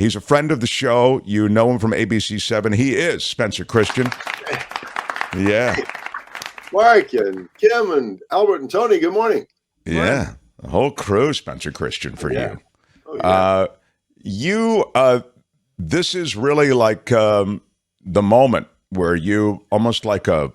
He's a friend of the show. You know him from ABC7. He is Spencer Christian. Yeah. Mark and Kim and Albert and Tony, good morning. Yeah. The whole crew, Spencer Christian, for you. Oh, yeah. This is really like the moment where you, almost like a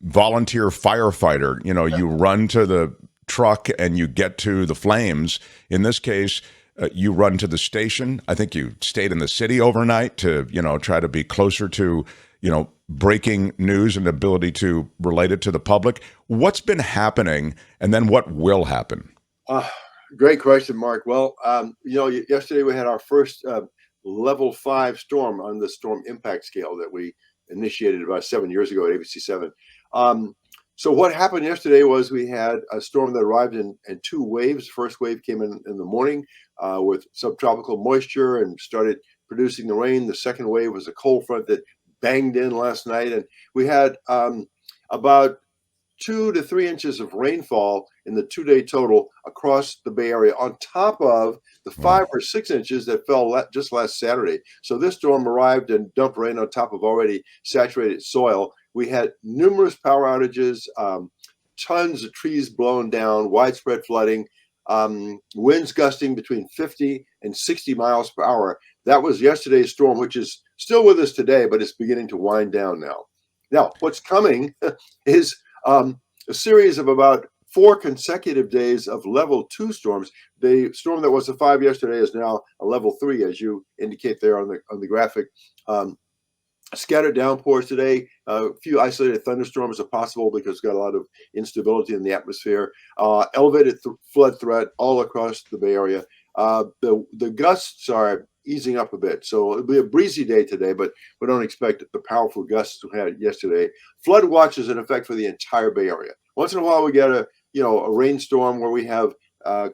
volunteer firefighter, you run to the truck and you get to the flames. In this case, you run to the station. I think you stayed in the city overnight to, try to be closer to, breaking news and ability to relate it to the public. What's been happening, and then what will happen? Great question, Mark. Well, yesterday we had our first level 5 storm on the storm impact scale that we initiated about 7 years ago at ABC7. So what happened yesterday was we had a storm that arrived in 2 waves. The first wave came in the morning with subtropical moisture and started producing the rain. The second wave was a cold front that banged in last night, and we had about 2 to 3 inches of rainfall in the 2-day total across the Bay Area, on top of the 5 or 6 inches that fell just last Saturday. So this storm arrived and dumped rain on top of already saturated soil. We had numerous power outages, tons of trees blown down, widespread flooding, winds gusting between 50 and 60 miles per hour. That was yesterday's storm, which is still with us today, but it's beginning to wind down now. Now, what's coming is a series of about 4 consecutive days of level 2 storms. The storm that was a 5 yesterday is now a level 3, as you indicate there on the graphic. Scattered downpours today. A few isolated thunderstorms are possible because we've got a lot of instability in the atmosphere. Elevated flood threat all across the Bay Area. The gusts are easing up a bit, so it'll be a breezy day today, but we don't expect the powerful gusts we had yesterday. Flood watch is in effect for the entire Bay Area. Once in a while we get a rainstorm where we have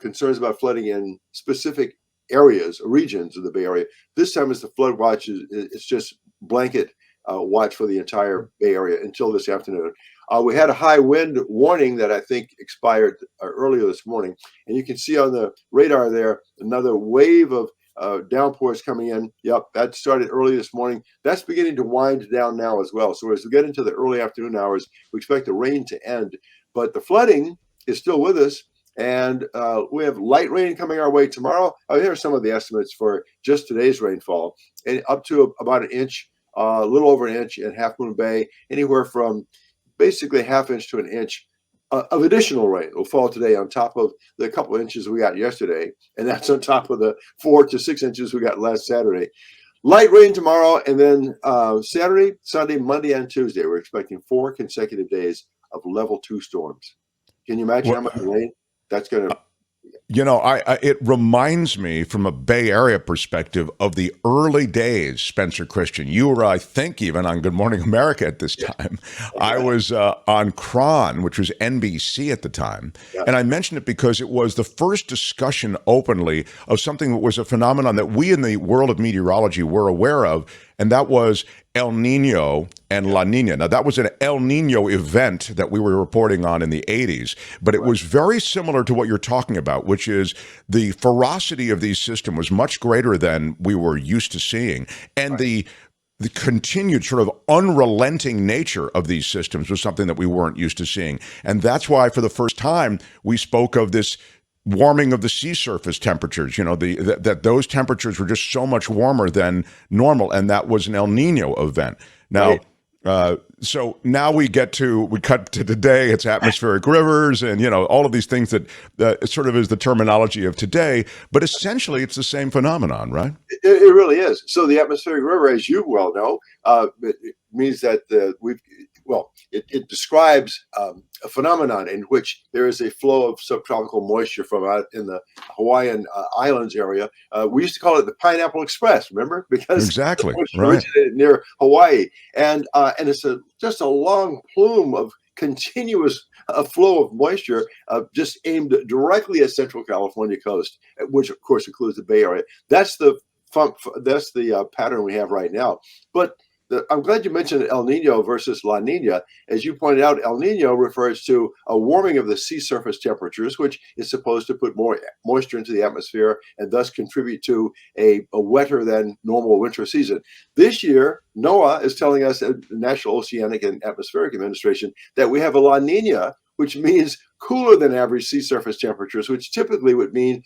concerns about flooding in specific areas, regions of the Bay Area. This time it's the flood watch. It's just blanket watch for the entire Bay Area until this afternoon. We had a high wind warning that I think expired earlier this morning, and you can see on the radar there another wave of downpours coming in. Yep, that started early this morning. That's beginning to wind down now as well. So as we get into the early afternoon hours, we expect the rain to end, but the flooding is still with us. And we have light rain coming our way tomorrow. Here are some of the estimates for just today's rainfall, and up to about an inch, a little over an inch in Half Moon Bay, anywhere from basically ½ inch to an inch of additional rain will fall today on top of the couple of inches we got yesterday, and that's on top of the 4 to 6 inches we got last Saturday. Light rain tomorrow, and then Saturday, Sunday, Monday, and Tuesday, we're expecting 4 consecutive days of level 2 storms. Can you imagine how much rain that's going to... It reminds me from a Bay Area perspective of the early days, Spencer Christian. You were, I think, even on Good Morning America at this time. Yeah. I was on Cron, which was NBC at the time. Yeah. And I mentioned it because it was the first discussion openly of something that was a phenomenon that we in the world of meteorology were aware of, and that was El Nino and La Nina. Now, that was an El Nino event that we were reporting on in the 80s, but it was very similar to what you're talking about, which is the ferocity of these systems was much greater than we were used to seeing. And the continued sort of unrelenting nature of these systems was something that we weren't used to seeing. And that's why, for the first time, we spoke of this warming of the sea surface temperatures, that those temperatures were just so much warmer than normal, and that was an El Nino event. Now, so now we cut to today. It's atmospheric rivers and, all of these things that sort of is the terminology of today, but essentially it's the same phenomenon, right? It really is. So the atmospheric river, as you well know, it means that it describes a phenomenon in which there is a flow of subtropical moisture from out in the Hawaiian Islands area. We used to call it the Pineapple Express, remember? Because exactly, the moisture originated near Hawaii. And it's just a long plume of continuous flow of moisture just aimed directly at Central California coast, which of course includes the Bay Area. That's the pattern we have right now. But I'm glad you mentioned El Nino versus La Nina. As you pointed out, El Nino refers to a warming of the sea surface temperatures, which is supposed to put more moisture into the atmosphere and thus contribute to a wetter than normal winter season. This year, NOAA is telling us, the National Oceanic and Atmospheric Administration, that we have a La Nina, which means cooler than average sea surface temperatures, which typically would mean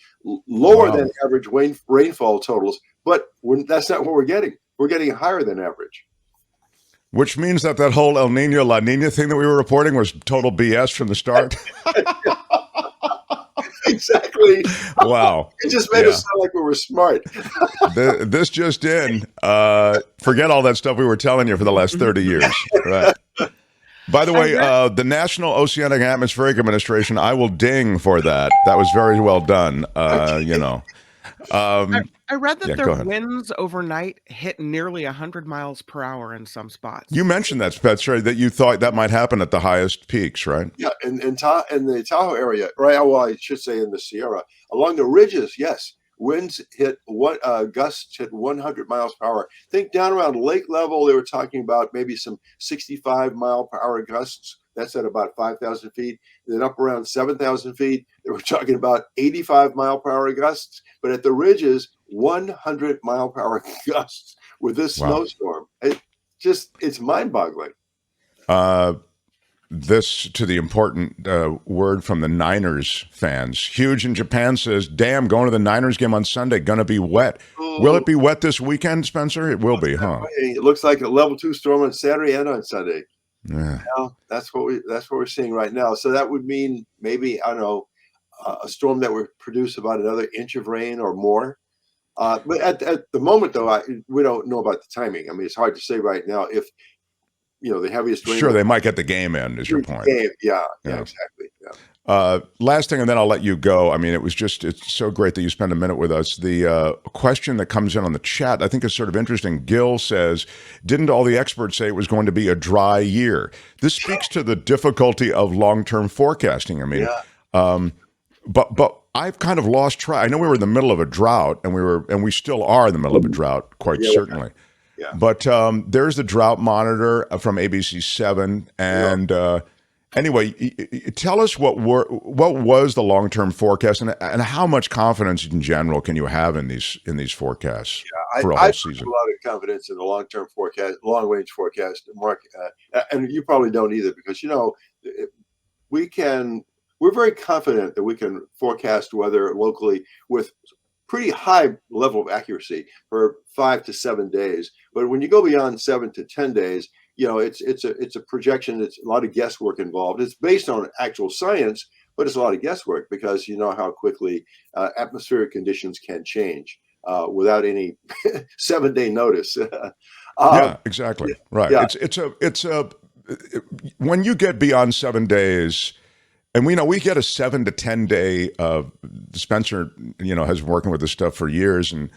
lower than average rainfall totals. But that's not what we're getting. We're getting higher than average. Which means that whole El Nino, La Nina thing that we were reporting was total BS from the start. Exactly. Wow. It just made us sound like we were smart. This just in. Forget all that stuff we were telling you for the last 30 years. Right. By the way, the National Oceanic and Atmospheric Administration, I will ding for that. That was very well done. You know. I read that go their ahead. winds overnight hit nearly 100 miles per hour in some spots. You mentioned that, Spencer, that you thought that might happen at the highest peaks, right? Yeah, in the Tahoe area, right? Well, I should say in the Sierra, along the ridges, yes, winds hit gusts hit 100 miles per hour. Think down around lake level, they were talking about maybe some 65 mile per hour gusts. That's at about 5,000 feet. Then up around 7,000 feet, they were talking about 85 mile per hour gusts. But at the ridges, 100 mile per hour gusts with this snowstorm. It's mind boggling. This to the important word from the Niners fans. Huge in Japan says, damn, going to the Niners game on Sunday, gonna be wet. Will it be wet this weekend, Spencer? It will be, huh? It looks like a level 2 storm on Saturday and on Sunday. Yeah. Well, that's what we're seeing right now. So that would mean maybe, I don't know, a storm that would produce about another inch of rain or more. But at the moment, though, we don't know about the timing. I mean, it's hard to say right now if, the heaviest rain. Sure, they might get the game in, is your point. Yeah, exactly. Yeah. Last thing, and then I'll let you go. I mean, it's so great that you spend a minute with us. The question that comes in on the chat, I think is sort of interesting. Gil says, didn't all the experts say it was going to be a dry year? This speaks to the difficulty of long-term forecasting. I mean, but I've kind of lost track. I know we were in the middle of a drought, and we still are in the middle of a drought, quite certainly. Yeah. But there's the drought monitor from ABC 7, and anyway, tell us what was the long-term forecast, and how much confidence in general can you have in these forecasts for a whole season? I have a lot of confidence in the long-term forecast, long-range forecast, Mark, and you probably don't either, because we're very confident that we can forecast weather locally with pretty high level of accuracy for 5 to 7 days. But when you go beyond 7 to 10 days, it's a projection. It's a lot of guesswork involved. It's based on actual science, but it's a lot of guesswork because you know how quickly atmospheric conditions can change without any 7-day notice. Yeah, exactly. Yeah, right. yeah. It's when you get beyond 7 days. And we get a 7 to 10 day. Spencer, has been working with this stuff for years, and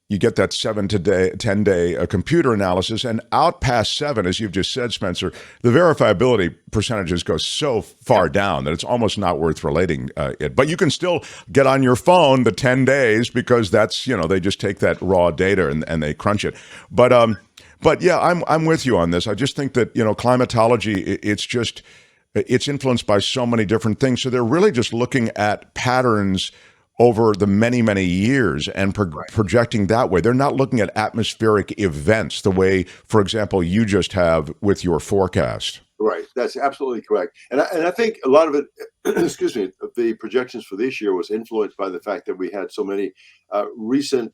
you get that 7 to 10 day computer analysis, and out past 7, as you've just said, Spencer, the verifiability percentages go so far down that it's almost not worth relating it. But you can still get on your phone the 10 days because that's they just take that raw data and they crunch it. But yeah, I'm with you on this. I just think that climatology, it's influenced by so many different things. So they're really just looking at patterns over the many, many years and projecting that way. They're not looking at atmospheric events the way, for example, you just have with your forecast. Right. That's absolutely correct. And I think a lot of it, excuse me, the projections for this year was influenced by the fact that we had so many recent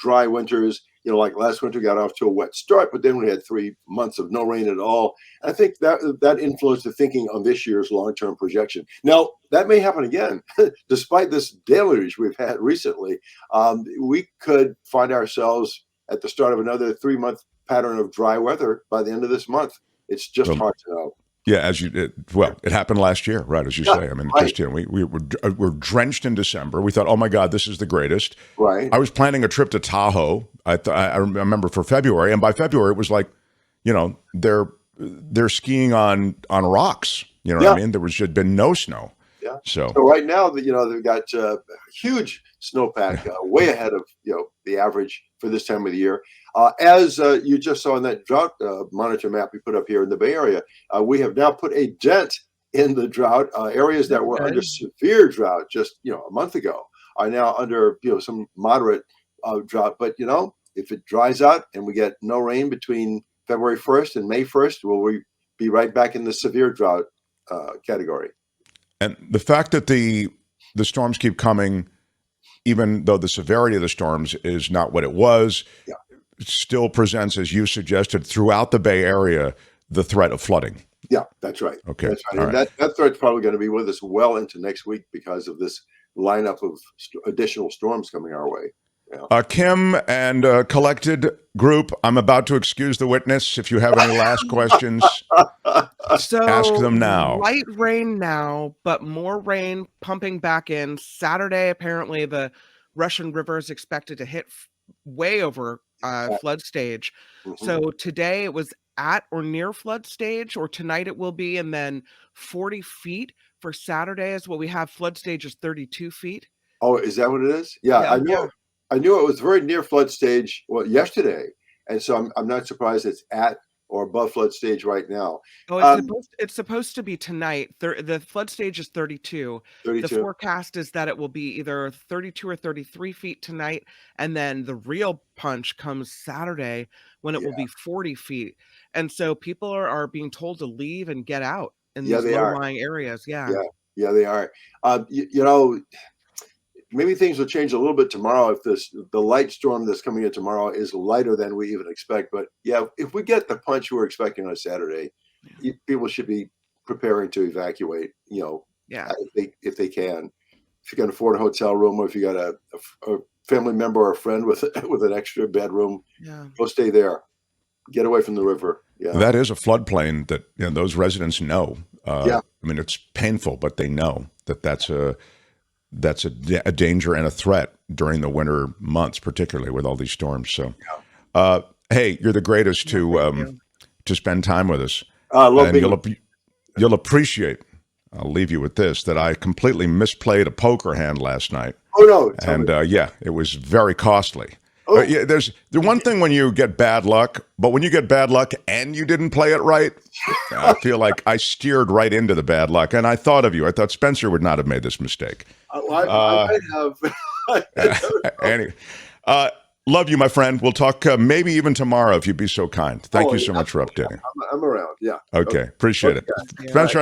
dry winters. Like last winter got off to a wet start, but then we had 3 months of no rain at all. I think that influenced the thinking on this year's long-term projection. Now, that may happen again. Despite this deluge we've had recently, we could find ourselves at the start of another 3-month pattern of dry weather by the end of this month. It's just hard to know. Yeah, it happened last year, right? As you say, I mean, just we were drenched in December. We thought, oh my God, this is the greatest. Right. I was planning a trip to Tahoe. I remember for February, and by February it was like, they're skiing on rocks. You know what I mean? There had been no snow. Yeah. So right now, they've got huge snowpack, way ahead of the average for this time of the year. As you just saw in that drought monitor map we put up here in the Bay Area, we have now put a dent in the drought. Areas that were under severe drought just a month ago are now under some moderate drought. But if it dries out and we get no rain between February 1st and May 1st, will we be right back in the severe drought category? And the fact that the storms keep coming, even though the severity of the storms is not what it was, still presents, as you suggested, throughout the Bay Area, the threat of flooding. Yeah, that's right. Okay. That's right. And that threat's probably going to be with us well into next week because of this lineup of additional storms coming our way. Yeah. Kim and collected group, I'm about to excuse the witness. If you have any last questions, So ask them now. Light rain now, but more rain pumping back in. Saturday, apparently, the Russian River is expected to hit way over flood stage. So today it was at or near flood stage, or tonight it will be, and then 40 feet for Saturday is what we have. Flood stage is 32 feet. Oh, is that what it is? Yeah, I knew it was very near flood stage yesterday, and so I'm not surprised it's at or above flood stage right now. Oh, it's supposed to be tonight. The flood stage is 32. 32. The forecast is that it will be either 32 or 33 feet tonight, and then the real punch comes Saturday when it will be 40 feet. And so people are being told to leave and get out in these low-lying areas. Yeah, they are. Maybe things will change a little bit tomorrow if the light storm that's coming in tomorrow is lighter than we even expect. But if we get the punch we're expecting on Saturday, people should be preparing to evacuate. If they can, if you can afford a hotel room, or if you got a family member or a friend with an extra bedroom, go stay there. Get away from the river. Yeah, that is a floodplain that those residents know. I mean, it's painful, but they know that's a danger and a threat during the winter months, particularly with all these storms. So, hey, you're the greatest to spend time with us. And you'll appreciate. I'll leave you with this: that I completely misplayed a poker hand last night. Oh no! And it was very costly. Oh. There's the one thing when you get bad luck, but when you get bad luck and you didn't play it right, I feel like I steered right into the bad luck. And I thought of you. I thought Spencer would not have made this mistake. I might have. Anyway, love you, my friend. We'll talk maybe even tomorrow if you'd be so kind. Thank you so much for updating. I'm around. Yeah. Okay. Appreciate it. Yeah. Spencer.